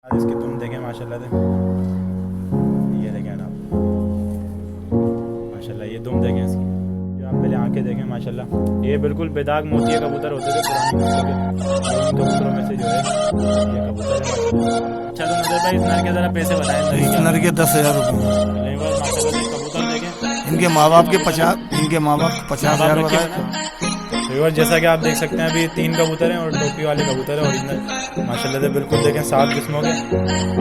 इसकी तुम देखें माशाल्लाह से, ये देखें आप माशाल्लाह, ये दुम देखें इसकी, जो आप पहले आंखें देखें माशाल्लाह, ये बिल्कुल बेदाग मोती कबूतर होते थे पुरानी नस्लों के, इन कबूतरों में से जो है ये कबूतर है माशाल्लाह। अच्छा तो नजर भाई इस नर के ज़रा पैसे बताएं। इस नर के 10,000 रुपये, माशाल्लाह से कबूतर देखें, इनके माँ बाप के 50, इनके माँ बाप 50,000 बताए। व्यूअर जैसा कि आप देख सकते हैं अभी 3 कबूतर हैं और टोपी वाले कबूतर हैं ओरिजिनल माशाल्लाह से, बिल्कुल देखें 7 किस्मों के।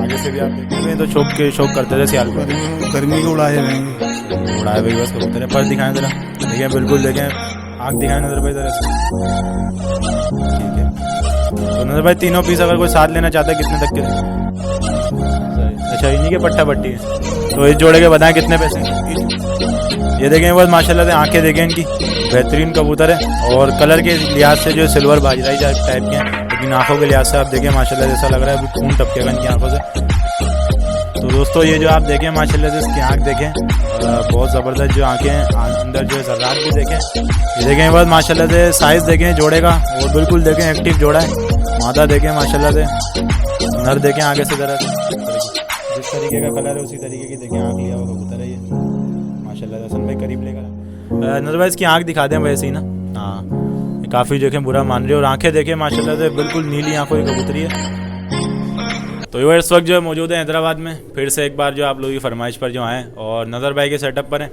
आगे से भी आप देखें तो शौक करते थे सियालकोट, गर्मी के उड़ाए रहेंगे, उड़ाए हुए बस कबूतर है। पर दिखाएं जरा, देखिए बिल्कुल देखें, आँख दिखाएं नजर भाई जरा, ठीक है। तो नजर भाई तीनों पीस अगर कोई साथ लेना चाहता है कितने तक के? अच्छा इन्हीं के पट्टा पट्टी है, तो इस जोड़े के बताएं कितने पैसे? ये देखें बस माशाल्लाह से, आंखें देखें इनकी, बेहतरीन कबूतर है और कलर के लिहाज से जो सिल्वर बाजराई टाइप के हैं, लेकिन आंखों के लिहाज से आप देखें माशाल्लाह जैसा लग रहा है अभी खून टपकेगा इनकी आंखों से। तो दोस्तों ये जो आप देखें माशाल्लाह से, इसकी आंख देखें, बहुत ज़बरदस्त जो आंखें हैं, अंदर जो है जर्रात भी देखें, ये देखें बस माशाल्लाह से, साइज़ देखें जोड़े का, और बिल्कुल देखें एक्टिव जोड़ा है। मादा देखें माशाल्लाह से, नर देखें आगे से ज़रा, जिस तरीके का कलर है उसी तरीके की देखें आँख लिया हुआ कबूतर है ये माशाल्लाह। हसन भाई करीब लेकर नजर भाई इसकी आँख दिखा दें वैसे ही ना, हाँ काफ़ी देखें बुरा मान रही है, और आंखें देखें माशाल्लाह से बिल्कुल नीली आंखों की कबूतरी है। तो ये इस वक्त जो है मौजूद है हैदराबाद में, फिर से एक बार जो आप लोगों की फरमाइश पर जो आए और नज़र भाई के सेटअप पर हैं,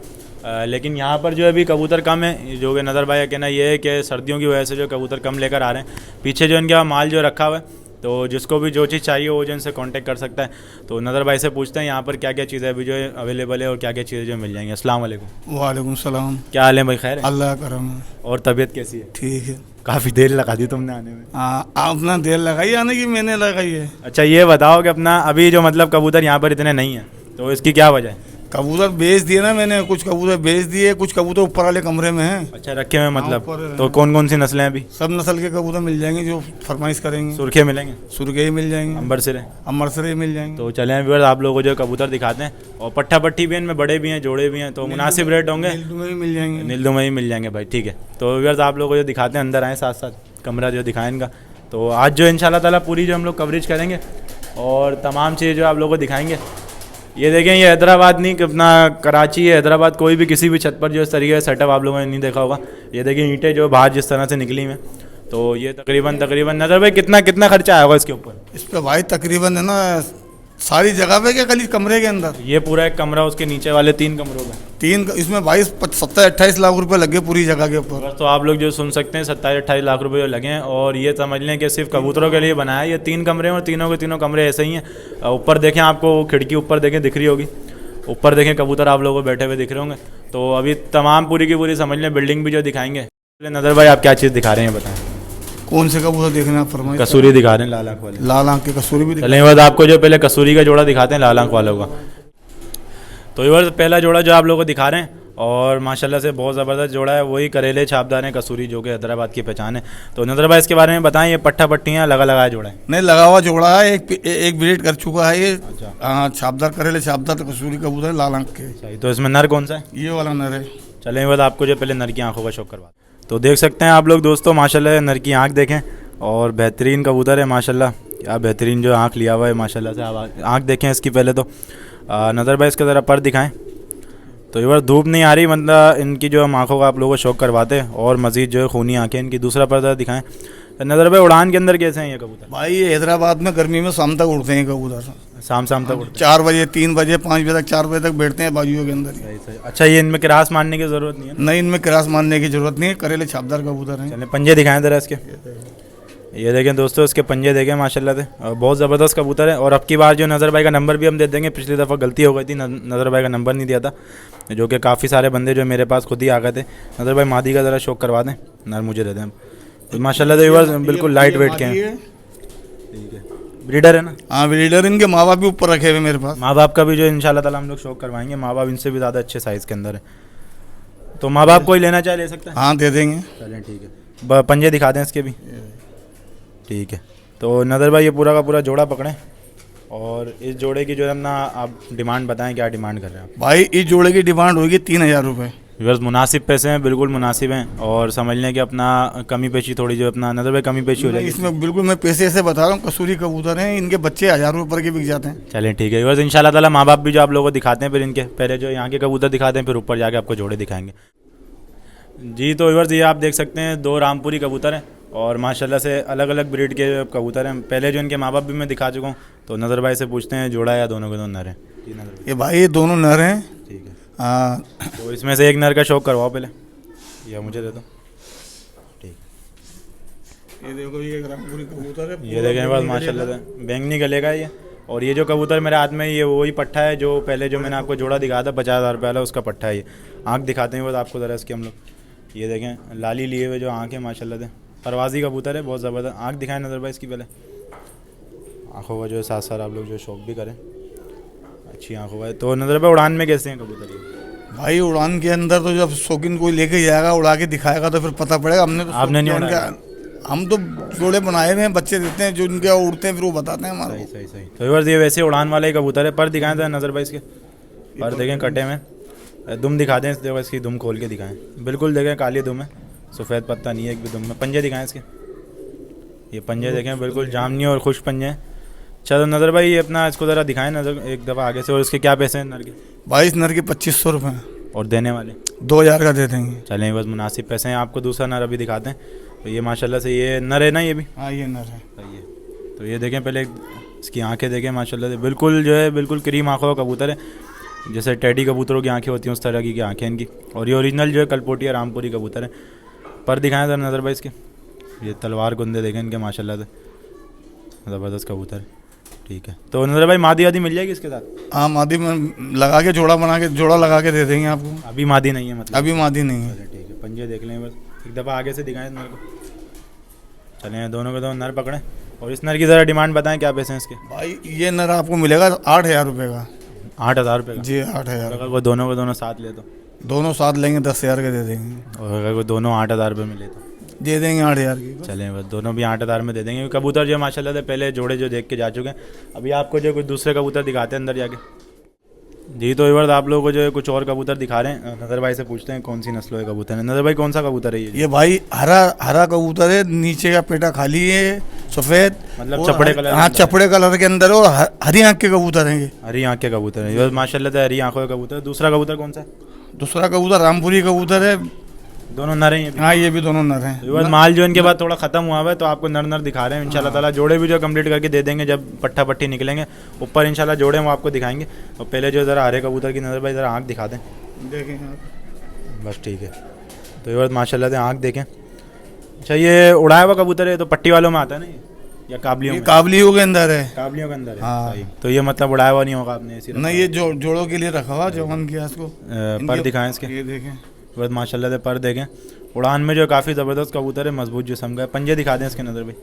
लेकिन यहाँ पर जो है अभी कबूतर कम है, जो कि नज़र भाई का कहना ये है कि सर्दियों की वजह से जो कबूतर कम लेकर आ रहे हैं। पीछे जो इनका माल जो रखा हुआ है, तो जिसको भी जो चीज़ चाहिए वो जो इनसे कांटेक्ट कर सकता है। तो नज़र भाई से पूछते हैं यहाँ पर क्या क्या चीज़ें अभी जो है अवेलेबल है और क्या क्या चीज़ें जो मिल जाएंगी। अस्सलाम वालेकुम। वालेकुम सलाम। क्या हाल है भाई? खैर है, अल्लाह करम है। और तबीयत कैसी है? ठीक है। काफ़ी देर लगा दी तुमने आने में। अपना देर लगाई आने की, मैंने लगाई है। अच्छा ये बताओ कि अपना अभी जो मतलब कबूतर यहाँ पर इतने नहीं है, तो इसकी क्या वजह है? कबूतर बेच दिए ना मैंने, कुछ कबूतर बेच दिए, कुछ कबूतर ऊपर वाले कमरे में हैं। अच्छा रखे हुए मतलब, ऊपर तो कौन कौन सी नस्लें हैं अभी? सब नस्ल के कबूतर मिल जाएंगे जो फरमाइश करेंगे। सुर्खे मिलेंगे, सुर्खे ही मिल जाएंगे, अंबरसरे, अमरसरे मिल जाएंगे। तो चलें व्यूअर्स आप लोगों को जो कबूतर दिखाते हैं, और पट्टा पट्टी भी इनमें बड़े भी हैं जोड़े भी हैं, तो मुनासिब रेट होंगे, नीलदुम ही मिल जाएंगे, नीलदुम ही मिल जाएंगे भाई। ठीक है, तो व्यूअर्स आप लोगों को जो दिखाते हैं, अंदर आए साथ साथ कमरा जो दिखाएं इनका। तो आज जो इंशाल्लाह ताला पूरी जो हम लोग कवरेज करेंगे और तमाम चीज़ें जो आप लोगों को दिखाएंगे। ये देखें, ये हैदराबाद नहीं अपना कराची है, हैदराबाद कोई भी किसी भी छत पर जो इस तरीके का सेटअप आप लोगों ने नहीं देखा होगा। ये देखिए ईंटें जो बाहर जिस तरह से निकली हैं, तो ये तकरीबन नज़र भाई कितना खर्चा आया होगा इसके ऊपर? इस पर भाई तकरीबन है ना सारी जगह पे, क्या खाली कमरे के अंदर? ये पूरा एक कमरा, उसके नीचे वाले 3 कमरों में 3, इसमें 27-28 लाख रुपए लगे पूरी जगह के ऊपर। तो आप लोग जो सुन सकते हैं 27-28 लाख रुपए जो लगे हैं, और ये समझ लें कि सिर्फ कबूतरों के लिए बनाया है। ये 3 कमरे हैं और तीनों के तीनों कमरे ऐसे ही हैं। ऊपर देखें, आपको खिड़की ऊपर देखें दिख रही होगी, ऊपर देखें कबूतर आप लोगों को बैठे हुए दिख रहे होंगे। तो अभी तमाम पूरी की पूरी समझ लें बिल्डिंग भी जो दिखाएंगे। नज़र भाई आप क्या चीज़ दिखा रहे हैं बताएं? कौन से कबूतर देखना है फरमाइश? कसूरी दिखा रहे हैं, लाल आंख वाले। लाल आंख के कसूरी भी चलें बाद आपको जो पहले कसूरी का जोड़ा दिखाते हैं लाल आंख वालों का। तो ये पहला जोड़ा जो आप लोगों को दिखा रहे हैं, और माशाल्लाह से बहुत ज़बरदस्त जोड़ा है, वही करेले छापदार हैं कसूरी, जो कि हैदराबाद की पहचान है। तो नज़र भाई इसके बारे में बताएं, ये पट्टा पट्टियाँ लगाया जोड़ा है? नहीं, लगा हुआ जोड़ा है, एक ब्रीड कर चुका है ये। अच्छा। हाँ, छापदार करेले छापदार कसूरी कबूतर है, लाल आंख के। सही, तो इसमें नर कौन सा है? ये वाला नर है। चलें बाद आपको जो पहले नर की आंखों का शौक करवा। तो देख सकते हैं आप लोग दोस्तों माशाल्लाह नर की आंख देखें, और बेहतरीन कबूतर है माशाल्लाह, क्या बेहतरीन जो आंख लिया हुआ है माशाल्लाह से। आप आंख देखें इसकी पहले तो। नज़र भाई इसका ज़रा पर दिखाएं। तो ये बार धूप नहीं आ रही, मतलब इनकी जो हम आँखों का आप लोगों को शौक करवाते हैं, और मज़ीद जो है खूनी आँखें इनकी। दूसरा पर्दा दिखाएं। नज़र भाई उड़ान के अंदर कैसे हैं ये कबूतर? भाई ये हैदराबाद में गर्मी में शाम तक उड़ते हैं कबूतर, शाम तक उड़ते 4 बजे 3 बजे 5 बजे तक 4 बजे तक बैठते हैं बाजुओं के अंदर। सही। अच्छा ये इनमें क्रास मारने की ज़रूरत नहीं है? नहीं, इनमें क्रास मारने की जरूरत नहीं है, करेले छापदार कबूतर हैं। चलें पंजे दिखाएं ज़रा इसके। ये देखें दोस्तों, इसके पंजे देखें माशाल्लाह से, बहुत ज़बरदस्त कबूतर है। और अब की बार जो नज़र भाई का नंबर भी हम दे देंगे, पिछली दफ़ा गलती हो गई थी, नज़र भाई का नंबर नहीं दिया था, जो कि काफ़ी सारे बंदे जो मेरे पास खुद ही आ गए थे। नज़र भाई मादी का ज़रा शौक करवा दें, नर मुझे दे दें। तो माशाल्लाह से बिल्कुल लाइट वेट के हैं। ठीक है, ब्रीडर है ना? हाँ ब्रीडर, इनके माँ बाप भी ऊपर रखे हुए मेरे पास। माँ बाप का भी जो इंशाल्लाह ताला हम लोग शौक करवाएंगे, माँ बाप इनसे भी ज़्यादा अच्छे साइज़ के अंदर है। तो माँ बाप कोई लेना चाहे ले सकता है? हाँ दे देंगे। चलें ठीक है, पंजे दिखा दें इसके भी। ठीक है, तो नज़र भाई ये पूरा का पूरा जोड़ा पकड़ें, और इस जोड़े की जो है ना आप डिमांड बताएं, क्या डिमांड कर रहे हैं आप? भाई इस जोड़े की डिमांड होगी 3,000 रुपये। व्यूअर्स मुनासिब पैसे हैं, बिल्कुल मुनासिब हैं, और समझ लें कि अपना कमी पेशी थोड़ी जो अपना नज़र भाई कमी पेशी हो जाएगी इसमें बिल्कुल मैं पैसे ऐसे बता रहा हूँ, कसूरी कबूतर हैं, इनके बच्चे 1000 रुपये पर के बिक जाते हैं। चलें ठीक है व्यूअर्स, इंशाल्लाह ताला माँ बाप भी जो आप लोगों को दिखाते हैं, फिर इनके पहले जो यहाँ के कबूतर दिखाते हैं, फिर ऊपर जाके आपको जोड़े दिखाएंगे जी। तो व्यूअर्स ये आप देख सकते हैं 2 रामपुरी कबूतर हैं, और माशाल्लाह से अलग अलग ब्रीड के कबूतर हैं। पहले जो इनके माँ बाप भी मैं दिखा चुका हूँ, तो नज़र भाई से पूछते हैं जोड़ा या दोनों के दोनों नर हैं। जी नज़र भाई। ये भाई ये दोनों नर हैं। ठीक है, हाँ, तो इसमें से एक नर का शौक करवाओ पहले, या मुझे दे दो। ठीक, ये देखो ये एक रामपुरी कबूतर है, ये देखें बस माशाल्लाह से बैंगनी गले का ये। और ये जो कबूतर मेरे हाथ में, ये वही पट्ठा है जो पहले जो मैंने आपको जोड़ा दिखाया था 50,000 रुपये वाला, उसका पट्ठा है ये। आँख दिखाते हैं बस आपको ज़रा इसके हम लोग। ये देखें लाली लिए हुए जो आँख है माशाल्लाह से, परवाजी कबूतर है, बहुत ज़बरदस्त। आँख दिखाएं नज़र भाई इसकी, पहले आँखों का जो है साथ साथ आप लोग जो शौक भी करें, अच्छी आँखों का है। तो नज़र भाई उड़ान में कैसे हैं कबूतर ये? भाई उड़ान के अंदर तो जब शौकीन कोई लेके जाएगा, उड़ा के दिखाएगा, तो फिर पता पड़ेगा। हमने तो आपने नहीं उनका, हम तो जोड़े बनाए हुए हैं, बच्चे देते हैं, जो उनके उड़ते हैं फिर वो बताते हैं हमारे। सही सही सही। तो व्यूअर्स ये वैसे उड़ान वाला ही कबूतर है। पर दिखाएं था नज़र भाई इसके, पर देखें कटे में, दुम दिखा दें देखो, इसकी दुम खोल के दिखाएं, बिल्कुल देखें काली दुम है, सफ़ेद पत्ता नहीं है एक भी दुम में। पंजे दिखाएं इसके, ये पंजे देखें बिल्कुल जामनी और खुश पंजे हैं। चलो नज़र भाई ये अपना इसको ज़रा दिखाएं नज़र एक दफ़ा आगे से। और इसके क्या पैसे हैं नर के? 22 नर के 2500 रुपये, और देने वाले 2000 का दे देंगे। चलें बस मुनासिब पैसे हैं। आपको दूसरा नर अभी दिखाते हैं। तो ये माशाल्लाह से ये नर है ना, ये भी हाँ ये नर है। सही है। तो ये देखें पहले इसकी आंखें देखें माशाल्लाह से, बिल्कुल जो है बिल्कुल क्रीम आँखों का कबूतर है, जैसे टेडी कबूतरों की आंखें होती हैं उस तरह की आंखें इनकी। और ये ओरिजिनल जो है कलपोटिया रामपुरी कबूतर है। पर दिखाएं सर नज़र भाई इसके, ये तलवार गुंदे देखें इनके माशाल्लाह से, ज़बरदस्त कबूतर है। ठीक है, तो नज़र भाई मादी आदि मिल जाएगी इसके साथ? हाँ मादी में लगा के जोड़ा बना के, जोड़ा लगा के दे देंगे आपको। अभी मादी नहीं है मतलब? अभी मादी नहीं है। चलिए ठीक है, पंजे देख लें बस एक दफ़ा आगे से दिखाएं नर को। चलें दोनों के दोनों नर पकड़ें, और इस नर की ज़रा डिमांड बताएं क्या पैसे हैं इसके? भाई ये नर आपको मिलेगा 8000 रुपये का। 8,000 रुपये का जी 8000। अगर वो दोनों के दोनों साथ ले तो? दोनों साथ लेंगे 10,000 के दे देंगे। और अगर वो दोनों 8,000 रुपये में ले तो? दे देंगे 8000 की। चलें बस दोनों भी 8,000 में दे देंगे। कबूतर जो माशाल्लाह से पहले जोड़े जो देख के जा चुके हैं, अभी आपको जो कुछ दूसरे कबूतर दिखाते हैं अंदर जाके जी। तो इवर आप लोगों को जो है कुछ और कबूतर दिखा रहे हैं, नज़र भाई से पूछते हैं कौन सी नस्लों के कबूतर है। नज़र भाई कौन सा कबूतर है ये भाई हरा कबूतर है, नीचे का पेटा खाली है, सफ़ेद, मतलब चपड़े कलर? हाँ चपड़े कलर के अंदर, और हरी आँख के कबूतर हैं ये। हरी आँख के कबूतर है माशाल्लाह से, हरी आँखों के कबूतर। दूसरा कबूतर कौन सा है? दूसरा कबूतर रामपुरी कबूतर है, दोनों नर हैं? हाँ ये भी दोनों नर हैं। माल जो इनके बाद थोड़ा ख़त्म हुआ है, तो आपको नर नर दिखा रहे हैं इंशाल्लाह ताला। जोड़े भी जो कंप्लीट करके दे देंगे जब पट्ठा पट्टी निकलेंगे ऊपर इंशाल्लाह जोड़े वो आपको दिखाएंगे। और पहले जो ज़रा हरे कबूतर की नज़र भाई ज़रा आँख दिखा दें, देखें आप। बस ठीक है। तो ये माशाल्लाह से आँख देखें। अच्छा ये उड़ाया हुआ कबूतर है, तो पट्टी वालों में आता है ना ये, या काबलियों में? काबलियों के अंदर है। काबलियों के अंदर है। हाँ। सही। तो ये मतलब उड़ाया हुआ नहीं होगा आपने? इसी नहीं ये जोड़ों के लिए रखा हुआ, जवान किया इसको। पर दिखाएं इसके, ये देखें बस माशाल्लाह से पर देखें। उड़ान में जो काफ़ी ज़बरदस्त कबूतर है, मजबूत जिस्म का है। पंजे दिखा दें इसके नज़र भाई,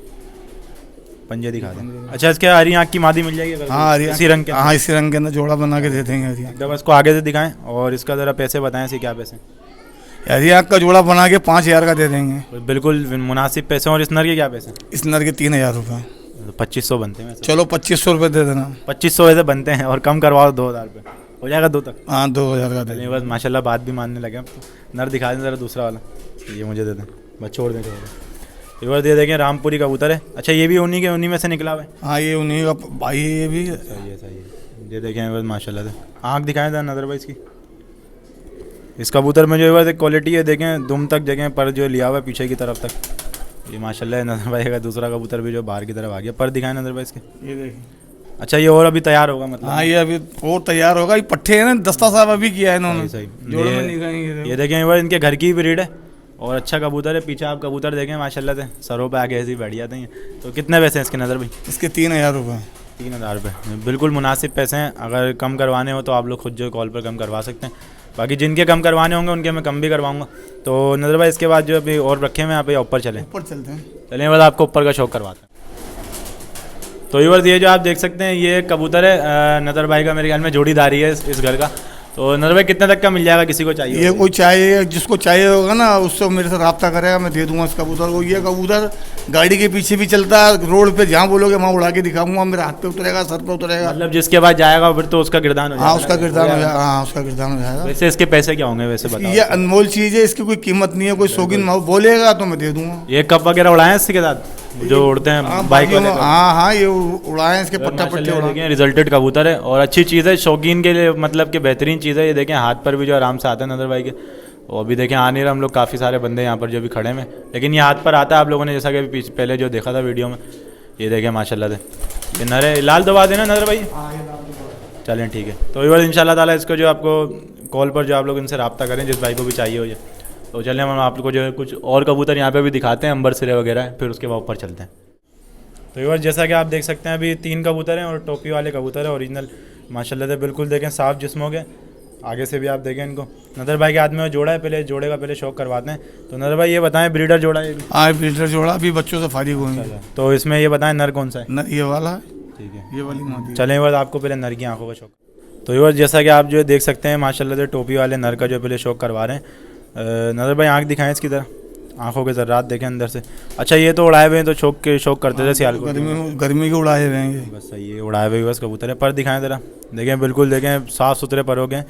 पंजे दिखा दें। अच्छा इसके हरी आँख की मादी मिल जाएगी? हाँ इसी रंग के? हाँ इसी रंग के अंदर जोड़ा बना के दे देंगे हरी आँख। एकदम इसको आगे से दिखाएं, और इसका ज़रा पैसे बताएं इसे क्या पैसे? हरी आँख का जोड़ा बना के 5000 का दे देंगे, बिल्कुल मुनासिब पैसे। और इस नर के क्या पैसे? इस नर के 3000 रुपये। 2500 बनते हैं। चलो 2500 रुपये दे देना। 2500 वैसे बनते हैं, और कम करवाओ 2000 रुपये हो जाएगा, 2 तक? हाँ 2000 का दे। चलिए बस माशाल्लाह बात भी मानने लगे। अब तो नर दिखा दें ज़रा दूसरा वाला, ये मुझे दे दें बस, छोड़ दें। एक बार दे देखें, रामपुरी कबूतर है। अच्छा ये भी उन्हीं में से निकला हुआ है? हाँ ये उन्हीं का भाई, ये भी सही है सही है। दे देखें बस माशाल्लाह से। आँख दिखाएं था नज़र भाई इसकी। इस कबूतर में जो है क्वालिटी है, देखें दुम तक देखें, पर जो लिया हुआ है पीछे की तरफ तक, ये माशाल्लाह नज़र भाई का दूसरा कबूतर भी जो बाहर की तरफ आ गया। पर दिखाएं नज़र भाई इसके, ये देखें। अच्छा ये और अभी तैयार होगा मतलब? हाँ ये अभी और तैयार होगा। ये पट्ठे हैं ना, दस्ता साहब अभी किया है इन्होंने। सही। जोड़ों में निकालेंगे। ये देखें इवर इनके घर की ब्रीड है, और अच्छा कबूतर है। पीछे आप कबूतर देखें माशाल्लाह से, सरों पे आगे ऐसी बैठ जाते हैं। तो कितने पैसे हैं इसके नज़र भाई? इसके 3000 रुपये। 3000 रुपये बिल्कुल मुनासिब पैसे हैं। अगर कम करवाने हो तो आप लोग खुद जो कॉल पर कम करवा सकते हैं। बाकी जिनके कम करवाने होंगे उनके मैं कम भी करवाऊंगा। तो नज़र भाई इसके बाद जो अभी और रखे हुए हैं आप ऊपर चलें? ऊपर चलते हैं। चलिए बस आपको ऊपर का शौक करवाते हैं। तो ये जो आप देख सकते हैं ये कबूतर है, नज़र भाई का मेरे ख्याल में जोड़ीदारी है इस घर का। तो नजर भाई कितने तक का मिल जाएगा किसी को चाहिए? ये कोई चाहिए, जिसको चाहिए होगा ना उससे मेरे से रब्ता करेगा, मैं दे दूंगा इस कबूतर को। ये कबूतर गाड़ी के पीछे भी चलता है, रोड पे जहाँ बोलोगे वहाँ उड़ा के दिखाऊंगा, मेरे हाथ पे उतरेगा, सर पे उतरेगा। मतलब जिसके पास जाएगा फिर तो उसका गिरदान हो जाएगा। हाँ उसका गिरदान हो जाएगा, हाँ उसका गिरदान हो जाएगा। वैसे इसके पैसे क्या होंगे वैसे बताओ? ये अनमोल चीज़ है, इसकी कोई कीमत नहीं है, कोई शौकीन बोलेगा तो मैं दे दूंगा। ये कप वगैरह उड़ाए हैं इसके साथ जो उड़ते हैं बाइक वाले? हाँ ये उड़ाए हैं, इसके पट्टा पट्टे उड़ाए। देखें रिजल्टेड कबूतर है और अच्छी चीज़ है, शौकीन के लिए मतलब कि बेहतरीन चीज़ है। ये देखें हाथ पर भी जो आराम से आता है नजर भाई के। और अभी देखें आ नहीं रहा, हम लोग काफ़ी सारे बंदे यहाँ पर जो भी खड़े हैं, लेकिन ये हाथ पर आता है। आप लोगों ने जैसा कि अभी पहले जो देखा था वीडियो में, ये देखें माशाल्लाह से। ये नरे लाल दबा देना नजर भाई, चलें ठीक है। तो ये इंशाल्लाह ताला इसको जो आपको कॉल पर जो आप लोग इनसे रब्ता करें, जिस भाई को भी चाहिए हो जाए। तो चलें हम आप लोग को जो है कुछ और कबूतर यहाँ पे भी दिखाते हैं, अंबर सिरे वगैरह, फिर उसके बाद ऊपर चलते हैं। तो ये जैसा कि आप देख सकते हैं अभी 3 कबूतर हैं और टोपी वाले कबूतर है ओरिजिनल माशाल्लाह से, बिल्कुल देखें साफ जिस्म हो गए। आगे से भी आप देखें इनको। नदर भाई के हाथ में जोड़ा है, पहले जोड़े का पहले शौक करवाते हैं। तो नदर भाई ये बताएं ब्रीडर जोड़ा है? हाँ ब्रीडर जोड़ा, अभी बच्चों से फारिग होंगे। तो इसमें ये बताएं नर कौन सा है? नर ये वाला है, ठीक है, ये वाली मादी। चलें बस आपको पहले नर की आंखों का शौक। तो ये जैसा कि आप जो देख सकते हैं माशाल्लाह से टोपी वाले नर का जो पहले शौक करवा रहे हैं। नदर भाई आँख दिखाएँ इसकी तरह, आंखों के ज़र्रात देखें अंदर से। अच्छा ये तो उड़ाए हुए हैं, तो शौक करते थे सियाल को, गर्मी के उड़ाए हुए हैं। बस सही है, उड़ाए हुए बस कबूतर है। पर दिखाएं ज़रा, देखें बिल्कुल देखें साफ़ सुथरे पर हो गए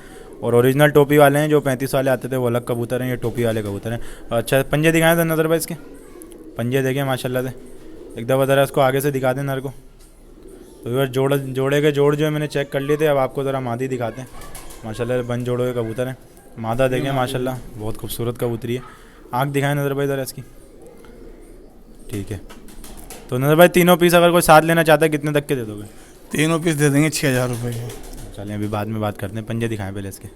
और ओरिजिनल टोपी वाले हैं। जो 35 वाले आते थे वो अलग कबूतर हैं, ये टोपी वाले कबूतर हैं। अच्छा पंजे दिखाएं तो नज़र भाई इसके पंजे देखें माशाल्लाह से। एक दफ़ा ज़रा इसको आगे से दिखा दें नर को। तो यार जोड़े के जोड़ जो है मैंने चेक कर लिए थे, अब आपको ज़रा मादी दिखाते हैं। माशाल्लाह बन जोड़ों के कबूतर हैं। मादा देखें माशाल्लाह बहुत खूबसूरत कबूतरी है। आँख दिखाएं नज़र भाई ज़रा इसकी, ठीक है। तो नज़र भाई तीनों पीस अगर कोई साथ लेना चाहता है कितने तक के दे दोगे? तीनों पीस दे देंगे 6000 रुपये के। चलें अभी बाद में बात करते हैं, पंजे दिखाएं पहले इसके।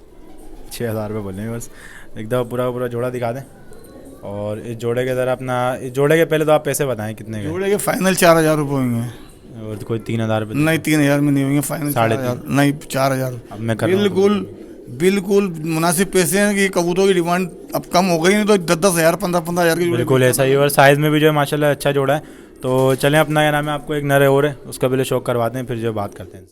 6000 रुपये बोलेंगे बस। एक दफ़ा पूरा जोड़ा दिखा दें। और इस जोड़े के ज़रा अपना, इस जोड़े के पहले तो आप पैसे बताएं कितने के? जोड़े के फाइनल 4000 रुपये होंगे। और कोई 3000 रुपये? नहीं 3000 में नहीं होंगे, फाइनल 4500 नहीं 4000। अब मैं कर बिल्कुल मुनासिब पैसे हैं कि कबूतरों की डिमांड अब कम हो गई, नहीं तो 10,000 15,000 की। बिल्कुल ऐसा ही। और साइज़ में भी जो है माशाल्लाह अच्छा जोड़ा है। तो चलें अपना क्या नाम है, आपको एक नर और है उसका पहले शौक करवाते हैं, फिर जो बात करते हैं।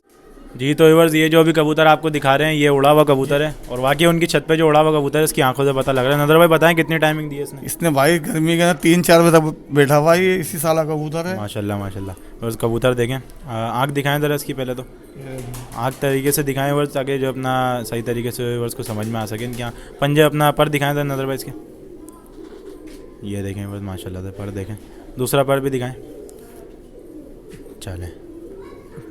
जी तो व्यूअर्स ये जो अभी कबूतर आपको दिखा रहे हैं ये उड़ा हुआ कबूतर है और वाकई उनकी छत पे जो उड़ा हुआ कबूतर है इसकी आंखों से पता लग रहा है। नदर भाई बताएं कितनी टाइमिंग दी है इसने? भाई गर्मी के 3-4 बजे तक बैठा हुआ है, इसी साल का कबूतर है। माशाल्लाह माशाल्लाह। और कबूतर देखें, आँख दिखाएं ज़रा इसकी पहले तो, आँख तरीके से दिखाएं वर्ष ताकि जो अपना सही तरीके से वर्ष को समझ में आ सके इनके। पंजे अपना पर दिखाएं ज़रा नदर भाई इसके, ये देखें वर्ष माशाल्लाह से पर देखें। दूसरा पर भी दिखाएं, चलें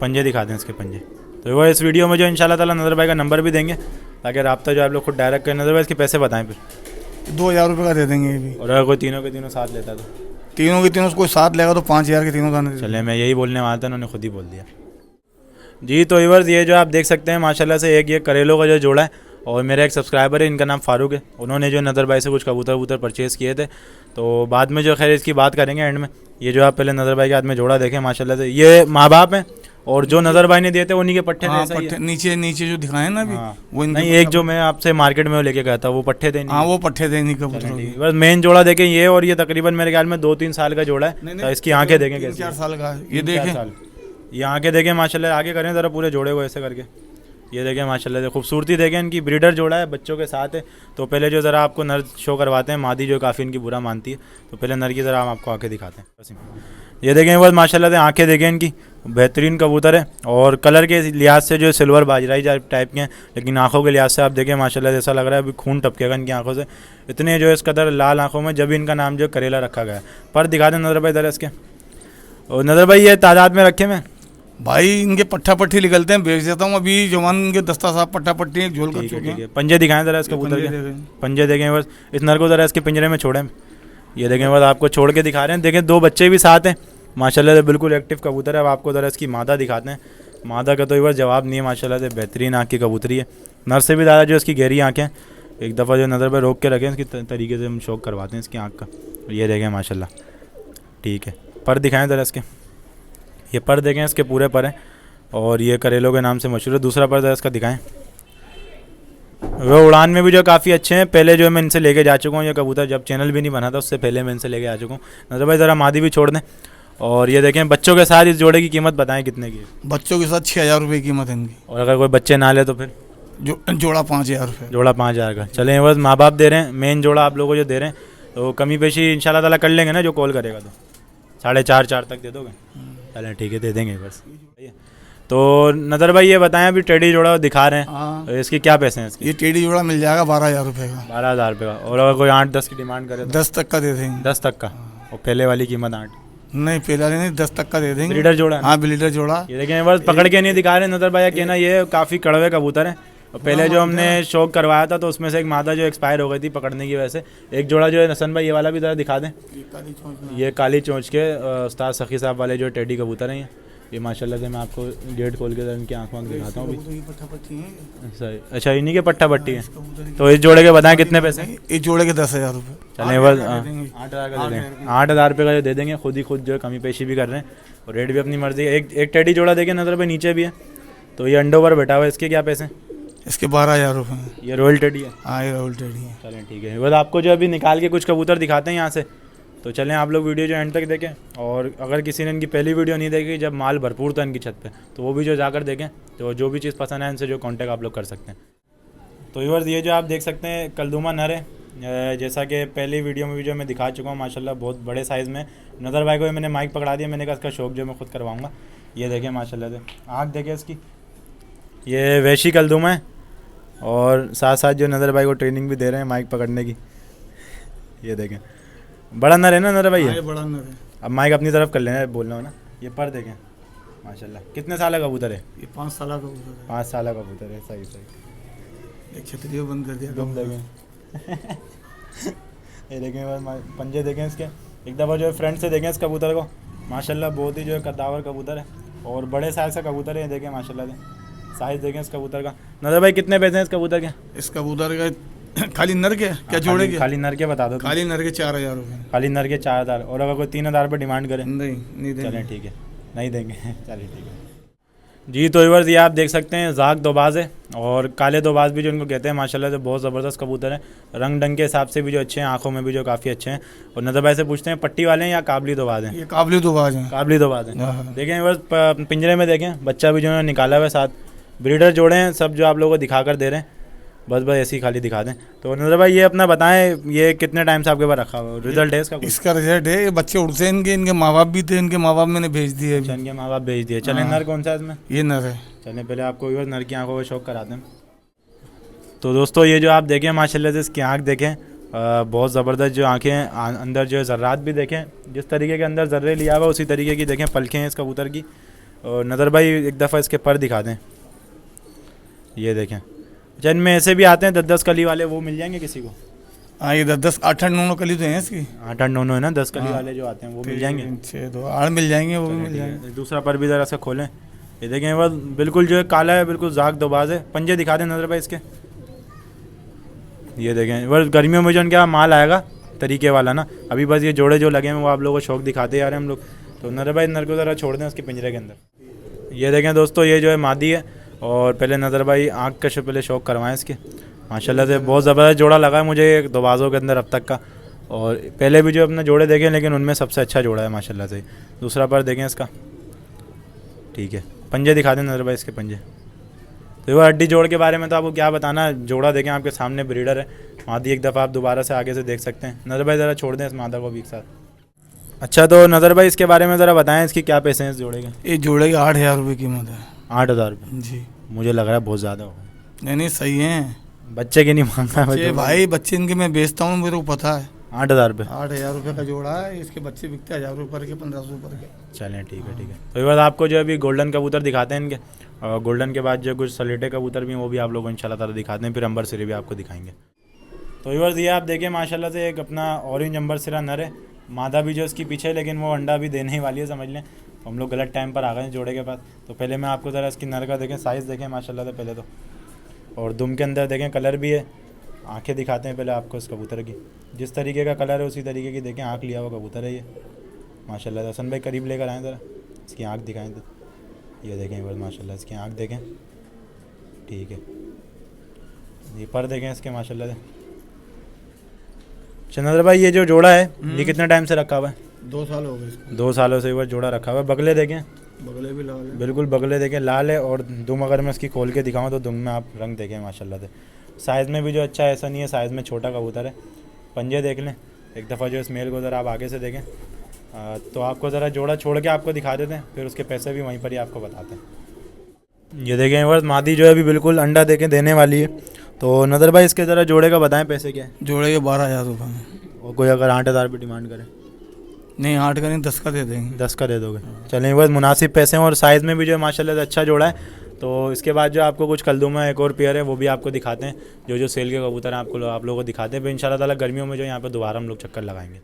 पंजे दिखा दें इसके पंजे। तो वो इस वीडियो में जो इंशाल्लाह ताला नदर भाई का नंबर भी देंगे ताकि रब्ता जो आप लोग खुद डायरेक्ट करें। नदर भाई इसके पैसे बताएं फिर? 2000 रुपये का दे देंगे ये भी। और अगर कोई तीनों के तीनों साथ लेता तो? तीनों के तीनों कोई साथ लेगा तो 5000 के तीनों दाने। चले मैं यही बोलने वाला था, उन्होंने खुद ही बोल दिया। जी तो व्यूअर्स ये जो आप देख सकते हैं माशाल्लाह से एक ये करेलों का जो जोड़ा है और मेरा एक सब्सक्राइबर है, इनका नाम फारूक है। उन्होंने जो नदर भाई से कुछ कबूतर परचेज़ किए थे, तो बाद में जो खैर इसकी बात करेंगे एंड में। ये जो आप पहले नदर भाई के हाथ में जोड़ा देखें माशाल्लाह से, ये माँ बाप हैं और जो नदर भाई ने दिए थे उन्हीं के पट्टे थे। नीचे जो दिखाए ना अभी वो नहीं, एक जो मैं आपसे मार्केट में लेके गया था वो पट्टे थे। हाँ वो पट्टे थे इन्हीं कबूतरों के। बस मेन जोड़ा देखें ये, और ये तकरीबन मेरे ख्याल में 2-3 साल का जोड़ा है। तो इसकी आंखें देखें कैसी, 4 साल का ये देखें, ये आंखें देखें माशाल्लाह। आगे करें ज़रा पूरे जोड़े को ऐसे करके, ये देखें माशाल्लाह से खूबसूरती देखें इनकी। ब्रीडर जोड़ा है, बच्चों के साथ है। तो पहले जो ज़रा आपको नर शो करवाते हैं, मादी जो काफ़ी इनकी बुरा मानती है, तो पहले नर की ज़रा हम आपको आंखें दिखाते हैं। ये देखें बस माशाल्लाह से आंखें देखें इनकी, बेहतरीन कबूतर है। और कलर के लिहाज से जो सिल्वर बाजराई टाइप के हैं, लेकिन आंखों के लिहाज से आप देखें माशाल्लाह ऐसा लग रहा है अभी खून टपकेगा इनकी आंखों से, इतने जो इस कदर लाल आंखों में, जब इनका नाम जो करेला रखा गया है। पर दिखा दें नदर भाई इधर इसके। और नदर भाई ये तादाद में रखे मैं भाई, इनके पट्टा पट्टी निकलते हैं, बेच देता हूँ अभी। जवान इनके दस्ता साहब पट्टा पट्टी झोल कर चुके हैं। पंजे दिखाएं ज़रा इस कबूतर के, पंजे देखें बस। इस नर को ज़रा इसके पिंजरे में छोड़ें, ये देखें बस आपको छोड़ के दिखा रहे हैं। देखें 2 बच्चे भी साथ हैं माशाल्लाह से, बिल्कुल एक्टिव कबूतर है। अब आपको ज़रा इसकी मादा दिखाते हैं। मादा का तो एक बार जवाब नहीं है माशाल्लाह से, बेहतरीन आँख की कबूतरी है। नर से भी ज़्यादा जो इसकी गहरी आँखें, एक दफ़ा जो नज़र पर रोक के रखें इसकी तरीके से हम शौक करवाते हैं इसकी आँख का। ये देखें माशाल्लाह, ठीक है। पर दिखाएं ज़रा इसके, ये पर देखें इसके पूरे पर हैं और ये करेलों के नाम से मशहूर है। दूसरा पर ज़रा इसका दिखाएं। वो उड़ान में भी जो काफ़ी अच्छे हैं, पहले जो मैं इनसे लेके जा चुका हूँ ये कबूतर, जब चैनल भी नहीं बना था उससे पहले मैं इनसे लेके आ चुका हूँ। नजर भाई ज़रा मादी भी छोड़ दें। और ये देखें बच्चों के साथ इस जोड़े की कीमत बताएं कितने की? बच्चों के साथ 6000 रुपये की कीमत है इनकी। और अगर कोई बच्चे ना ले तो फिर? जोड़ा 5,000 रुपये। जोड़ा 5,000 का। चलें बस माँ बाप दे रहे हैं, मेन जोड़ा आप लोगों को जो दे रहे हैं, तो कमी पेशी इंशाल्लाह ताला कर लेंगे ना, जो कॉल करेगा तो 4.5 तक दे दोगे? चलें ठीक है, दे देंगे बस। तो नज़र भाई ये बताएं, अभी टेडी जोड़ा दिखा रहे हैं, हाँ, तो इसके क्या पैसे हैं इसके? ये टेढ़ी जोड़ा मिल जाएगा 12,000 रुपये का। 12,000 रुपये का। और अगर कोई 8-10 की डिमांड करे तो? 10 तक का दे देंगे। 10 तक का। और पहले वाली कीमत 8? नहीं, पहला नहीं, 10 तक का दे देंगे। ब्रीडर जोड़ा है ना? हाँ, ब्रीडर जोड़ा। ये देखें, बस पकड़ के नहीं दिखा रहे नज़र भाई, कहना ये काफ़ी कड़वे कबूतर है। और पहले जो हमने शौक करवाया था, तो उसमें से एक मादा जो एक्सपायर हो गई थी पकड़ने की वजह से। एक जोड़ा जो है हसन भाई, ये वाला भी ज़रा दिखा दें। ये काली चोंच के उस्ताद सखी साहब वाले जो टेडी कबूतर हैं ये माशाल्लाह से, मैं आपको गेट खोल के इनकी आँख वाँख दिखाता हूँ अभी। सही, अच्छा इन्हीं के पट्टा पट्टी है। तो इस जोड़े के बताएं कितने पैसे? इस जोड़े के 10,000 रुपये। चलें बस 8,000 का दे देंगे। 8,000 रुपये का जो दे देंगे, खुद जो है कमी पेशी भी कर रहे हैं और रेट भी अपनी मर्जी है। एक टेडी जोड़ा देखें नज़र पे, नीचे भी है, तो ये अंडों पर बैठा हुआ है। इसके क्या पैसे? इसके 12,000 रुपये। ये रॉयल टेडी है? हाँ, ये रॉयल टेडी है। चलें ठीक है, बस आपको जो अभी निकाल के कुछ कबूतर दिखाते हैं यहाँ से, तो चलें आप लोग वीडियो जो एंड तक देखें। और अगर किसी ने इनकी पहली वीडियो नहीं देखी जब माल भरपूर था इनकी छत पे, तो वो भी जो जाकर देखें, तो जो भी चीज़ पसंद है इनसे जो कांटेक्ट आप लोग कर सकते हैं। तो व्यूअर्स, ये जो आप देख सकते हैं कलदुमा नर है, जैसा कि पहली वीडियो में भी जो मैं दिखा चुका हूँ, माशाल्लाह बहुत बड़े साइज़ में। नज़र भाई को मैंने माइक पकड़ा दिया, मैंने कहा इसका शौक जो मैं खुद करवाऊँगा। ये देखें माशाल्लाह से, आँख देखें इसकी, ये वैशी कलदुमा है। और साथ साथ जो नज़र भाई को ट्रेनिंग भी दे रहे हैं माइक पकड़ने की। ये देखें, बड़ा नर है ना नज़र भाई? हाँ, ये बड़ा नर है। अब माइक अपनी तरफ कर लेना, बोलना हो ना। ये पर देखें माशाल्लाह, कितने साल का कबूतर है? ये 5 साल का कबूतर है। 5 साल का कबूतर है। सही सही। एक छतरी बंद कर दिया। तुम देखें ये देखें बस पंजे देखें इसके, एक दफ़ा जो है फ्रंट से देखें इस कबूतर को, माशाल्लाह बहुत ही जो है कद्दावर कबूतर है और बड़े साइज़ का कबूतर है। ये देखें माशाल्लाह से, साइज़ देखें इस कबूतर का। नज़र भाई कितने पैसे हैं इस कबूतर के? इस कबूतर का खाली नर के क्या जोड़े के? खाली नर के बता दो। खाली नर के 4,000 रुपये। खाली नर के 4,000। और अगर कोई 3,000 पर डिमांड करे? नहीं देंगे। चलें ठीक है, नहीं देंगे। चलिए ठीक है जी। तो व्यूअर्स, ये आप देख सकते हैं जाक दोबाज है, और काले दोबाज भी जो इनको कहते हैं, माशाल्लाह से बहुत ज़बरदस्त कबूतर है। रंग ढंग के हिसाब से भी जो अच्छे हैं, आंखों में भी जो काफ़ी अच्छे हैं। और नज़र भाई से पूछते हैं, पट्टी वाले हैं या काबली दोबाज हैं? ये काबली दोबाज हैं। काबली दोबाज हैं। हाँ। देखें बस पिंजरे में देखें, बच्चा भी जो है निकाला हुआ है साथ। ब्रीडर जोड़े हैं सब, जो आप लोगों को दिखा कर दे रहे हैं, बस ऐसे ही खाली दिखा दें। तो नज़र भाई ये अपना बताएं, ये कितने टाइम से आपके पास रखा हुआ है? रिजल्ट है इसका? इसका रिजल्ट है, ये बच्चे उड़ते हैं इनके माँ बाप भी थे, इनके माँ बाप मैंने भेज दिए। इनके माँ बाप भेज दिए। चलें, नर कौन सा है इसमें? ये नर है। चलें पहले आपको नर की आंखों का शौक कराते हैं। तो दोस्तों, ये जो आप देखें माशाल्लाह से, इसकी आँख देखें, बहुत ज़बरदस्त जो आँखें हैं, अंदर जो है ज़र्रात भी देखें, जिस तरीके के अंदर ज़र्रे लिया हुआ उसी तरीके की देखें पलखें हैं इस कबूतर की। और नज़र भाई एक दफ़ा इसके पर दिखा दें, ये देखें। अच्छा, इनमें ऐसे भी आते हैं 10-10 कली वाले, वो मिल जाएंगे किसी को? हाँ, ये 10 8-9 कली तो हैं इसकी। 8-9 है ना, 10 कली वाले जो आते हैं वो मिल जाएंगे? 6-2 8 मिल जाएंगे, वो भी मिल जाएंगे। दूसरा पर भी ज़रा सा खोलें, ये देखें बस बिल्कुल जो है काला है, बिल्कुल जाक दोबाज है। पंजे दिखा दें नज़र भाई इसके, ये देखें। बस गर्मियों में जो इनका माल आएगा तरीके वाला ना, अभी बस ये जोड़े जो लगे हैं वो आप लोगों को शौक दिखाते आ रहे हैं हम लोग। तो नज़र भाई नर को ज़रा छोड़ दें उसके पिंजरे के अंदर। ये देखें दोस्तों, ये जो है मादी है, और पहले नज़र भाई आँख का पहले शौक करवाएं इसके। माशाल्लाह से बहुत ज़बरदस्त जोड़ा लगा है मुझे एक दोबाजों के अंदर अब तक का, और पहले भी जो अपने जोड़े देखे, लेकिन उनमें सबसे अच्छा जोड़ा है माशाल्लाह से। दूसरा पर देखें इसका, ठीक है। पंजे दिखा दें नज़र भाई इसके पंजे। तो वो हड्डी जोड़ के बारे में तो आपको क्या बताना, जोड़ा देखें आपके सामने, ब्रीडर है मादी। एक दफ़ा आप दोबारा से आगे से देख सकते हैं। नज़र भाई ज़रा छोड़ दें इस मादा को भी एक साथ। अच्छा, तो नज़र भाई इसके बारे में ज़रा बताएं, इसकी क्या पैसे हैं इस जोड़े के? ये जोड़े की 8,000 रुपये कीमत है। 8,000 रुपये? जी, मुझे लग रहा है बहुत ज़्यादा होगा। नहीं सही है। बच्चे के नहीं मांगा भाई, बच्चे इनके मैं बेचता हूँ, मेरे को पता है। 8,000 रुपये? 8,000 रुपये का जोड़ा है। इसके बच्चे बिकते 1,000 रुपये पर के, 1,500 पर के। चलें ठीक है ठीक है। तो ये बात आपको जो अभी गोल्डन कबूतर दिखाते हैं इनके, और गोल्डन के बाद जो कुछ सलेटे कबूतर भी हैं वो भी आप लोगों को इंशाल्लाह ताला दिखाते हैं, फिर अंबर सिरे भी आपको दिखाएंगे। तो ये आप देखें माशाल्लाह से, एक अपना ऑरेंज अंबर सिरा नर है, मादा भी जो इसकी पीछे है, लेकिन वो अंडा भी देने ही वाली है समझ लें। तो हम लोग गलत टाइम पर आ गए हैं जोड़े के पास। तो पहले मैं आपको ज़रा इसकी नर का देखें, साइज़ देखें माशाल्लाह से पहले तो, और दुम के अंदर देखें कलर भी है। आँखें दिखाते हैं पहले आपको इस कबूतर की, जिस तरीके का कलर है उसी तरीके की देखें आँख लिया हुआ कबूतर है ये माशाल्लाह। हसन भाई करीब लेकर आएँ ज़रा, इसकी आँख दिखाएँ तो, ये देखें बस माशाल्लाह इसकी आँख देखें, ठीक है। ये पर देखें इसके माशाल्लाह से। चंद्र भाई, ये जो जोड़ा है ये कितने टाइम से रखा हुआ है? 2 साल हो गए इसको। 2 सालों से एक बार जोड़ा रखा हुआ है। बगले देखें, बगले भी लाल है। बिल्कुल बगले देखें लाल है, और दुम अगर मैं इसकी खोल के दिखाऊँ तो दुम में आप रंग देखें माशाल्लाह से। साइज़ में भी जो अच्छा है, ऐसा नहीं है साइज़ में छोटा कबूतर है। पंजे देख लें एक दफ़ा, जो इस मेल को ज़रा आप आगे से देखें। तो आपको ज़रा जोड़ा छोड़ के आपको दिखा देते हैं, फिर उसके पैसे भी वहीं पर ही आपको बताते हैं। ये देखें वर्ष मादी जो है अभी बिल्कुल अंडा देके देने वाली है। तो नज़र भाई इसके ज़रा जोड़े का बताएं पैसे क्या है? जोड़े के 12,000 रुपये में। और कोई अगर 8,000 पे डिमांड करे? नहीं 8 का नहीं 10 का दे देंगे। 10 का दे दोगे? चलें बस मुनासिब पैसे हैं, और साइज़ में भी जो है माशाल्लाह से अच्छा जोड़ा है। तो इसके बाद जो आपको कुछ कलदुमा एक और पेयर है वो भी आपको दिखाते हैं, जो सेल के कबूतर हैं आप लोगों को दिखाते हैं। फिर इंशाल्लाह ताला गर्मियों में जो यहाँ पे दोबारा हम लोग चक्कर लगाएंगे।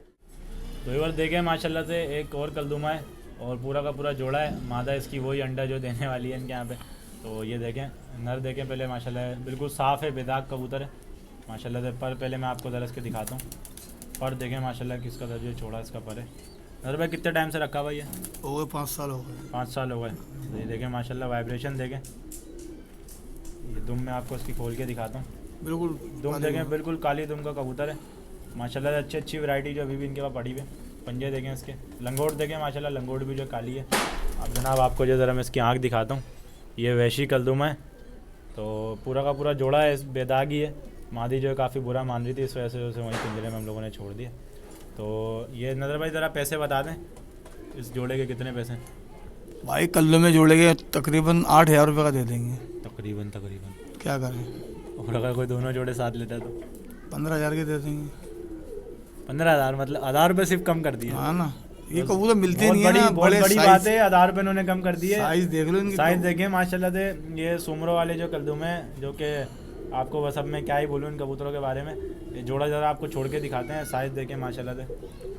तो ये बार देखें माशाल्लाह से एक और कलदुमा है, और पूरा का पूरा जोड़ा है। मादा इसकी वही अंडा जो देने वाली है इनके यहाँ पे। तो ये देखें नर देखें पहले माशाल्लाह बिल्कुल साफ़ है, बेदाग कबूतर है माशाल्लाह से। पर पहले मैं आपको ज़रा इसके दिखाता हूँ। पर देखें माशाल्लाह किसका दर्जा चौड़ा इसका पर है। नर भाई कितने टाइम से रखा हुआ ये? हो गए 5 साल हो गए। 5 साल हो गए। तो ये देखें माशाल्लाह वाइब्रेशन देखें। ये दुम में आपको इसकी खोल के दिखाता हूँ। बिल्कुल दुम देखें बिल्कुल काली दुम का कबूतर है माशाल्लाह से। अच्छी वैरायटी जो अभी भी इनके पास पड़ी हुई है। पंजे देखें इसके, लंगोट देखें माशाल्लाह, लंगोट भी जो काली है। अब जनाब आपको जो ज़रा मैं इसकी आँख दिखाता हूँ। ये वैशी कलदुमा है, तो पूरा का पूरा जोड़ा है, बेदाग ही है। मादी जो है काफ़ी बुरा मान रही थी, इस वजह से उसे वहीं पिंजरे में हम लोगों ने छोड़ दिया। तो ये नज़र भाई ज़रा पैसे बता दें इस जोड़े के कितने पैसे? भाई कल्लू में जोड़ेंगे तकरीबन 8,000 रुपये का दे देंगे। तकरीबन क्या करें? और अगर कोई दोनों जोड़े साथ लेता है तो 15,000 के दे देंगे। 15,000 मतलब 1,000 रुपये सिर्फ कम कर दिए। हाँ ना, ये कबूतर मिलते बहुत नहीं है ना। बहुत बड़ी बात है, 1,000 रुपये उन्होंने कम कर दिए। साइज देख लो इनकी। साइज देखें माशाल्लाह से। ये सुमरो वाले जो कलदुम हैं, जो कि आपको बस अब मैं क्या ही बोलूँ इन कबूतरों के बारे में। ये जोड़ा ज़रा आपको छोड़ के दिखाते हैं। साइज़ देखें माशाल्लाह से,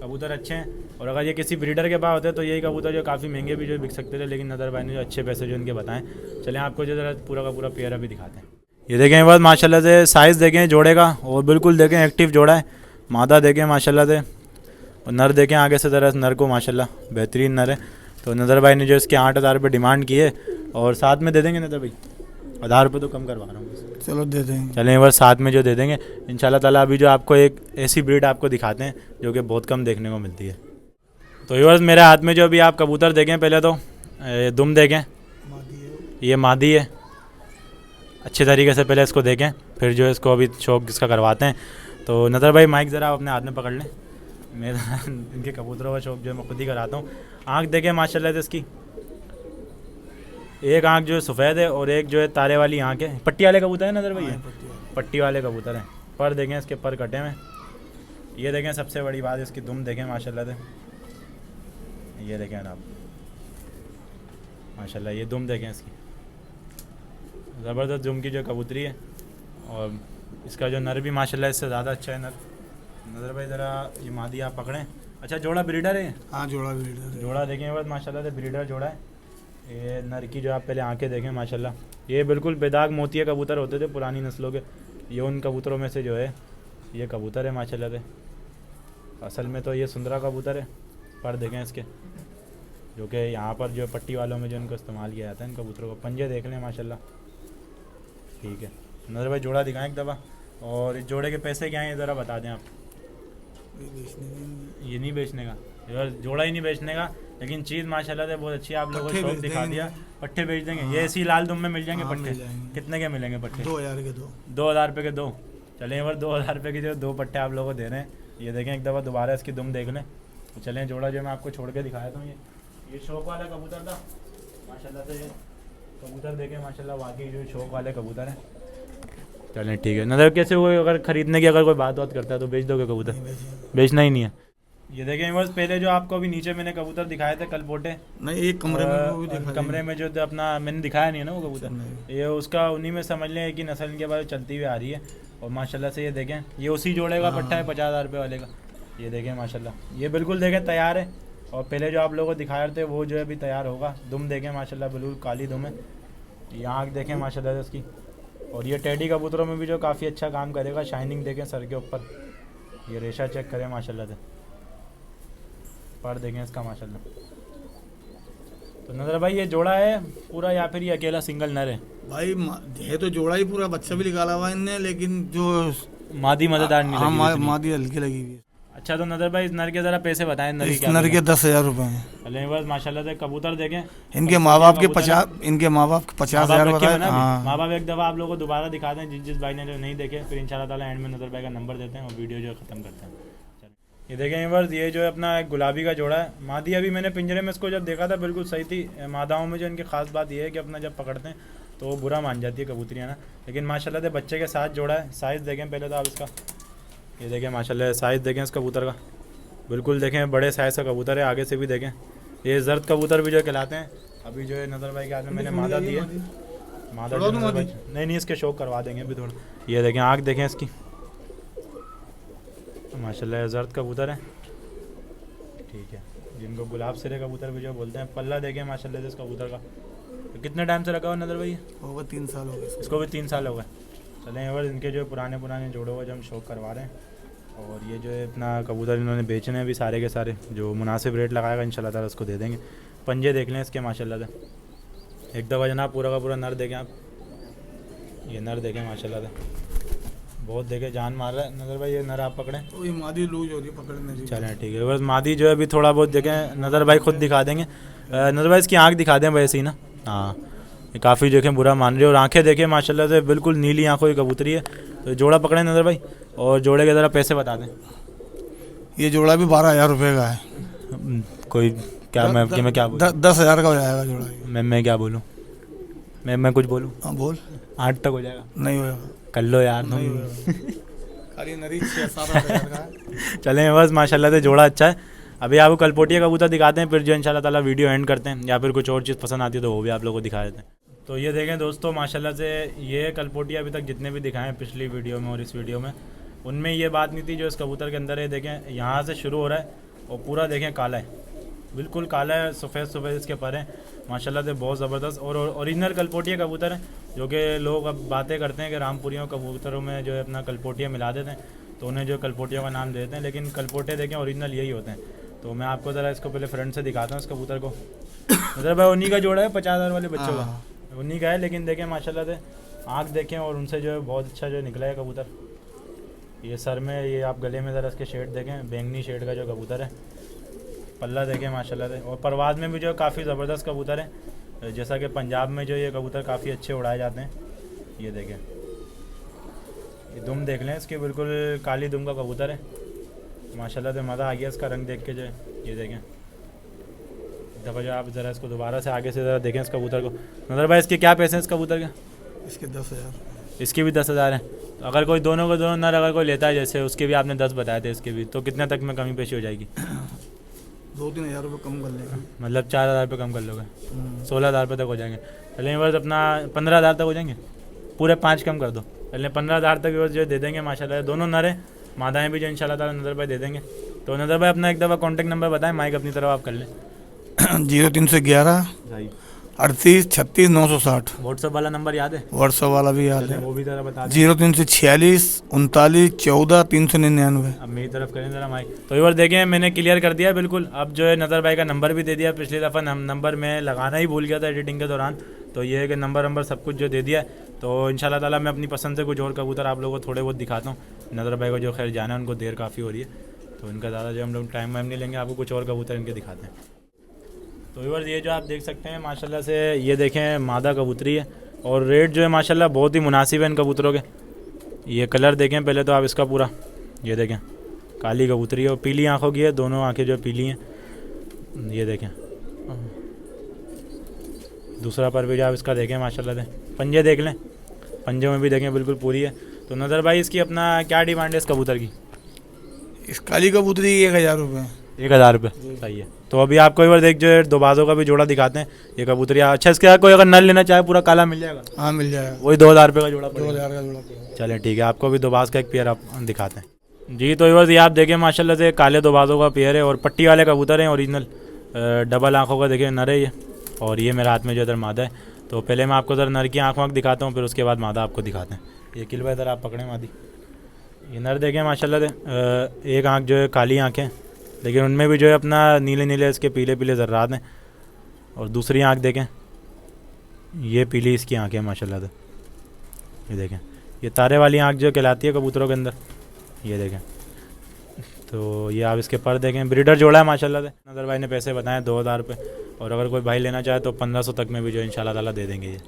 कबूतर अच्छे हैं। और अगर ये किसी ब्रीडर के पास होते तो यही कबूतर जो काफ़ी महंगे भी जो बिक सकते थे, लेकिन नज़र भाई ने जो अच्छे पैसे जो इनके बताएं। चलें आपको जो ज़रा पूरा का पूरा पेयर अभी दिखाते हैं। ये देखें बस माशाल्लाह से साइज़ देखें जोड़े का, और बिल्कुल देखें एक्टिव जोड़ा है। मादा देखें माशाल्लाह से, और नर देखें आगे से ज़रा नर को माशाल्लाह बेहतरीन नर है। तो नज़र भाई ने जो इसके 8,000 रुपये डिमांड की है, और साथ में दे देंगे नज़र भाई? 1,000 रुपये तो कम करवा रहा हूँ। चलो दे देंगे। चलें एक बार साथ में जो दे देंगे इंशाल्लाह ताला। अभी जो आपको एक ऐसी ब्रीड आपको दिखाते हैं जो कि बहुत कम देखने को मिलती है। तो व्यूअर्स मेरे हाथ में जो अभी आप कबूतर देखें, पहले तो दुम देखें, ये मादी है। अच्छे तरीके से पहले इसको देखें, फिर जो इसको अभी शौक इसका करवाते हैं। तो नज़र भाई माइक ज़रा आप अपने हाथ में पकड़ लें। मेरा इनके कबूतरों का शौक जो है मैं खुद ही कराता हूँ। आँख देखें माशाल्लाह से इसकी, एक आँख जो है सफ़ेद है, और एक जो है तारे वाली आँख है। पट्टी वाले कबूतर है नज़र भाई, पट्टी वाले कबूतर हैं। पर देखें इसके पर कटे हुए। ये देखें सबसे बड़ी बात इसकी दुम देखें माशाल्लाह से। ये देखें आप माशाल्लाह, ये दुम देखें इसकी, ज़बरदस्त दुम की जो कबूतरी है। और इसका जो नर भी माशाल्लाह इससे ज़्यादा अच्छा है नर। नज़र भाई ज़रा ये मादी आप पकड़ें। अच्छा जोड़ा ब्रीडर है? हाँ जोड़ा ब्रीडर है। जोड़ा देखें बस माशाल्लाह से ब्रीडर जोड़ा है। ये नर की जो आप पहले आंखें देखें माशाल्लाह, ये बिल्कुल बेदाग मोतिया कबूतर होते थे पुरानी नस्लों के। ये उन कबूतरों में से जो है ये कबूतर है माशाल्लाह से। असल में तो ये सुंदरा कबूतर है। पर देखें इसके, जो कि यहाँ पर जो पट्टी वालों में जो इनको इस्तेमाल किया जाता है इन कबूतरों को। पंजे देख लें माशाल्लाह, ठीक है। नज़र भाई जोड़ा दिखाएं एक दफ़ा, और इस जोड़े के पैसे क्या हैं ज़रा बता दें आप। ये नहीं बेचने का, जोड़ा ही नहीं बेचने का, लेकिन चीज़ माशाल्लाह से बहुत अच्छी है। आप लोगों को शौक दिखा दिया। पट्टे बेच देंगे? हाँ। ये इसी लाल दुम में मिल जाएंगे पट्टे? कितने के मिलेंगे पट्टे? 2,000 के 2,000 रुपये के 2। चलें बार 2,000 रुपये के जो 2 पट्टे आप लोगों को दे रहे हैं। ये देखें एक दफ़ा दोबारा इसकी दुम देख लें। तो चलें जोड़ा जो मैं आपको छोड़ के दिखाया था, ये शौक वाला कबूतर था माशाल्लाह से। ये कबूतर देखें माशाल्लाह, वाकई जो शौक वाले कबूतर हैं। चलें ठीक है। नज़र कैसे हुए, अगर ख़रीदने की अगर कोई बात करता है तो बेच दोगे कबूतर? बेचना ही नहीं है। ये देखें बस पहले जो आपको अभी नीचे मैंने कबूतर दिखाए थे कल पोटे, नहीं एक कमरे में वो भी कमरे में जो अपना मैंने दिखाया नहीं है ना वो कबूतर, ये उसका उन्हीं में समझ लें कि नस्ल के बाद चलती हुई आ रही है। और माशाल्लाह से ये देखें, ये उसी जोड़े का पट्टा है 50,000 रुपये वाले का। ये देखें माशाल्लाह, ये बिल्कुल देखें तैयार है। और पहले जो आप लोगों को दिखाए थे वो जो है अभी तैयार होगा। दुम देखें माशाल्लाह बिल्कुल काली दुम है। ये आँख देखें माशाल्लाह से उसकी। और ये टेडी कबूतरों में भी जो काफ़ी अच्छा काम करेगा। शाइनिंग देखें सर के ऊपर, ये रेशा चेक करें माशाल्लाह से। पर देखें इसका माशाल्लाह। तो नज़र भाई ये जोड़ा है पूरा या फिर ये अकेला सिंगल नर है? भाई है तो जोड़ा ही पूरा, बच्चा भी निकाला हुआ इनने, लेकिन जो मादी मज़ेदार नहीं लगी? मादी हल्की लगी हुई है। अच्छा तो नदर भाई इस नर के ज़रा पैसे बताएं, नर की इस क्या नर के कीमत 10,000 रुपये हैं। है? अल्लाह बस माशाल्लाह से कबूतर देखें। इनके माँ बाप के कबूतर 50 इनके माँ बाप के 50,000 बताए। हाँ माँ बाप एक दफ़ा आप लोगों को दोबारा दिखा दें, जिस भाई ने जो नहीं देखे, फिर इंशाल्लाह ताला एंड में नदर भाई का नंबर देते हैं और वीडियो जो है ख़त्म करते हैं। ये देखें बस, ये जो है अपना एक गुलाबी का जोड़ा है। मादी अभी मैंने पिंजरे में इसको जब देखा था बिल्कुल सही थी। मादाओं में जो इनकी ख़ास बात ये है कि अपना जब पकड़ते हैं तो वो बुरा मान जाती है कबूतरियाँ ना, लेकिन माशाल्लाह से बच्चे के साथ जोड़ा है। साइज़ देखें पहले तो आप इसका, ये देखें माशाल्लाह साइज़ देखें इस कबूतर का, बिल्कुल देखें बड़े साइज़ का कबूतर है। आगे से भी देखें, ये जर्द कबूतर भी जो कहलाते हैं। अभी जो है नदर भाई के हाथ में मैंने मादा दी है, मादा जो नज़र भाई नहीं इसके शौक करवा देंगे अभी थोड़ा। ये देखें आँख देखें इसकी, माशाल्लाह जर्द कबूतर है, ठीक है, जिनको गुलाब सिरे कबूतर भी जो बोलते हैं। पल्ला देखें माशाल्लाह से इस कबूतर का। तो कितने टाइम से रखा हुआ नदर भाई? होगा 3 साल हो गए इसको भी 3 साल हो गए। चलें और इनके जो पुराने जोड़ों का जो हम शौक करवा रहे हैं। और ये जो है अपना कबूतर इन्होंने बेचने हैं अभी सारे के सारे, जो मुनासिब रेट लगाएगा इंशाल्लाह ताला उसको दे देंगे। पंजे देख लें इसके माशाल्लाह से, एक दफ़ा जनाब पूरा का पूरा नर देखें आप, ये नर देखें माशाल्लाह से, बहुत देखे जान मार रहा है नजर भाई। ये नर आप पकड़ें तो ये मादी लूज हो रही है पकड़ने से। चलें ठीक है, बस मादी जो है अभी थोड़ा बहुत देखें नजर भाई खुद दिखा देंगे। नजर भाई इसकी आँख दिखा दें वैसे ही ना, हाँ ये काफ़ी देखें बुरा मान रही है। और आंखें देखें माशाल्लाह से बिल्कुल नीली आंखों की कबूतरी है। तो जोड़ा पकड़े नजर भाई, और जोड़े के ज़रा पैसे बता दें। ये जोड़ा भी 12,000 रुपये का है। कोई क्या मैं क्या बोलूं? 10,000 का हो जाएगा जोड़ा ये। मैं क्या बोलूँ, मैं कुछ बोलूँ? हाँ बोल। 8 तक हो जाएगा? नहीं होगा, कर लो यार तुम। खाली नरी 6-7,000 का है। चलें बस माशाल्लाह से जोड़ा अच्छा है। अभी आपको कलपोटिया कबूतर दिखाते हैं, फिर जो इंशाल्लाह ताला वीडियो एंड करते हैं, या फिर कुछ और चीज़ पसंद आती है तो वो भी आप लोगों को दिखा देते हैं। तो ये देखें दोस्तों माशाल्लाह से, ये कलपोटिया अभी तक जितने भी दिखाए हैं पिछली वीडियो में और इस वीडियो में, उनमें ये बात नहीं थी जो इस कबूतर के अंदर है। देखें यहाँ से शुरू हो रहा है और पूरा देखें काला है, बिल्कुल काला है, सफ़ेद इसके पर हैं माशाल्लाह से, बहुत ज़बरदस्त। और ओरिजिनल कलपोटिया कबूतर हैं, जो कि लोग अब बातें करते हैं कि रामपुरियों कबूतरों में जो है अपना कलपोटिया मिला देते हैं तो उन्हें जो कलपोटिया का नाम देते हैं, लेकिन कलपोटे देखें ओरिजिनल यही होते हैं। तो मैं आपको ज़रा इसको पहले फ्रंट से दिखाता हूँ इस कबूतर को। मतलब भाई उन्हीं का जोड़ा है 50,000 वाले बच्चों का, उन्हीं का है। लेकिन देखें माशाल्लाह से आँख देखें, और उनसे जो है बहुत अच्छा जो निकला है कबूतर। ये सर में, ये आप गले में ज़रा इसके शेड देखें, बैंगनी शेड का जो कबूतर है। पल्ला देखें माशाल्लाह से, और परवाज़ में भी जो काफ़ी ज़बरदस्त कबूतर है। जैसा कि पंजाब में जो ये कबूतर काफ़ी अच्छे उड़ाए जाते हैं। ये देखें, ये दुम देख लें इसकी, बिल्कुल काली दुम का कबूतर है माशाल्लाह से। मज़ा आ गया इसका रंग देख के जो है। ये देखें दफ़ा जो आप ज़रा इसको दोबारा से आगे से ज़रा देखें इस कबूतर को। नज़र भाई इसके क्या पैसे हैं इस कबूतर के? इसके 10,000। इसके भी 10,000 हैं। तो अगर कोई दोनों को दोनों नर अगर कोई लेता है, जैसे उसके भी आपने 10 बताए थे, इसके भी, तो कितने तक में कमी पेशी हो जाएगी? 2-3 हज़ार रुपये कम कर लेंगे। मतलब 4,000 रुपये कम कर लोगे? 16,000 रुपये तक हो जाएंगे। चलिए बस अपना 15,000 तक हो जाएंगे, पूरे 5 कम कर दो। चलिए 15,000 तक बस जो दे देंगे माशाल्लाह। दोनों नर हैं, मादाएँ भी जो इंशाल्लाह ताला नज़र भाई दे देंगे। तो नज़र भाई अपना एक दफ़ा कॉन्टैक्ट नंबर बताएं, माइक अपनी तरफ आप कर लें। 0311 38 36 960। व्हाट्सअप वाला नंबर याद है? व्हाट्सअप वाला भी याद है। वो भी ज़रा बता दें। 0346 39 14 399। अब मेरी तरफ करें ज़रा माइक। तो एक बार देखें मैंने क्लियर कर दिया बिल्कुल। अब जो है नज़र भाई का नंबर भी दे दिया। पिछली दफ़ा नंबर मैं लगाना ही भूल गया था एडिटिंग के दौरान, तो ये है कि नंबर सब कुछ जो दे दिया। तो इंशाल्लाह ताला मैं अपनी पसंद से कुछ और कबूतर आप लोगों को थोड़े बहुत दिखाता हूँ। नज़र भाई को जो खैर जाना है, उनको देर काफ़ी हो रही है, तो इनका ज़्यादा जो हम लोग टाइम वाइम नहीं लेंगे, आपको कुछ और कबूतर इनके दिखाते हैं। तो व्यूअर्स ये जो आप देख सकते हैं माशाल्लाह से, ये देखें मादा कबूतरी है, और रेट जो है माशाल्लाह बहुत ही मुनासिब है इन कबूतरों के। ये कलर देखें पहले तो आप इसका पूरा, ये देखें काली कबूतरी है और पीली आँखों की है, दोनों आँखें जो पीली हैं। ये देखें दूसरा पर भी जो आप इसका देखें माशाल्लाह से, पंजे देख लें, पंजे में भी देखें बिल्कुल पूरी है। तो नज़र भाई इसकी अपना क्या डिमांड है इस कबूतर की? इस काली कबूतरी 1,000 रुपये। 1,000 रुपये, सही है। तो अभी आपको एक बार देख जो है दो बाजों का भी जोड़ा दिखाते हैं। ये कबूतरी अच्छा, इसके कोई अगर नल लेना चाहे पूरा काला मिल जाएगा? हाँ मिल जाएगा, वही 2,000 रुपये का जोड़ा, 2,000 का जोड़ा। चलें ठीक है, आपको भी दो बाज का एक पेयर आप दिखाते हैं जी। तो ये आप देखें माशाल्लाह से काले दो बाजों का पेयर है, और पट्टी वाले कबूतर हैं ओरिजिनल, डबल आँखों का देखें नर है ये, और ये मेरे हाथ में जो इधर मादा है। तो पहले मैं आपको ज़रा नर की आँख वाँख दिखाता हूँ, फिर उसके बाद मादा आपको दिखाते हैं। ये किलवा इधर आप पकड़ें मादी। ये नर देखें माशाल्लाह से, एक आँख जो है काली आँखें, लेकिन उनमें भी जो है अपना नीले नीले इसके पीले पीले ज़र्रात हैं। और दूसरी आँख देखें, ये पीली इसकी आँखें हैं माशाल्लाह से। ये देखें, ये तारे वाली आँख जो कहलाती है कबूतरों के अंदर, ये देखें। तो ये आप इसके पर देखें, ब्रीडर जोड़ा है माशाल्लाह से। नज़र भाई ने पैसे बताए 2000 रुपये, और अगर कोई भाई लेना चाहे तो 1500 तक में भी जो इंशाल्लाह ताला दे देंगे ये।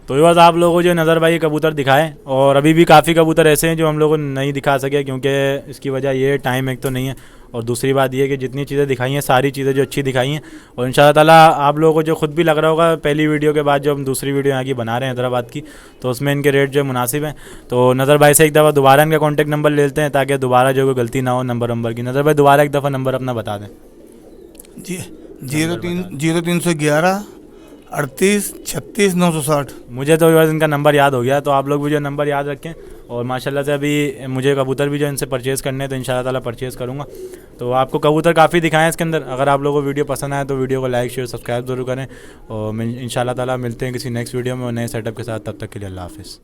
तो ये बस आप लोगों को जो नज़र भाई कबूतर दिखाए, और अभी भी काफ़ी कबूतर ऐसे हैं जो हम लोगों को नहीं दिखा सके, क्योंकि इसकी वजह ये टाइम एक तो नहीं है, और दूसरी बात ये कि जितनी चीज़ें दिखाई हैं सारी चीज़ें जो अच्छी दिखाई हैं, और इंशाल्लाह ताला आप लोगों को जो खुद भी लग रहा होगा पहली वीडियो के बाद जो हम दूसरी वीडियो यहाँ की बना रहे हैं हैदराबाद की, तो उसमें इनके रेट जो मुनासिब हैं। तो नज़र भाई से एक दफ़ा दोबारा इनका कॉन्टैक्ट नंबर ले लेते हैं, ताकि दोबारा जो कोई गलती ना हो नंबर की। नज़र भाई दोबारा एक दफ़ा नंबर अपना बता दें। जी 0311 38 36 960। मुझे तो बस इनका नंबर याद हो गया, तो आप लोग भी जो नंबर याद रखें। और माशाल्लाह से अभी मुझे कबूतर भी जो इनसे परचेज़ करने हैं, तो इंशाल्लाह ताला परचेज़ करूँगा। तो आपको कबूतर काफ़ी दिखाएं इसके अंदर। अगर आप लोगों को वीडियो पसंद आए तो वीडियो को लाइक शेयर सब्सक्राइब जरूर करें, और इंशाल्लाह ताला मिलते हैं किसी नेक्स्ट वीडियो में और नए सेटअप के साथ। तब तक के लिए अल्लाह हाफ़िज़।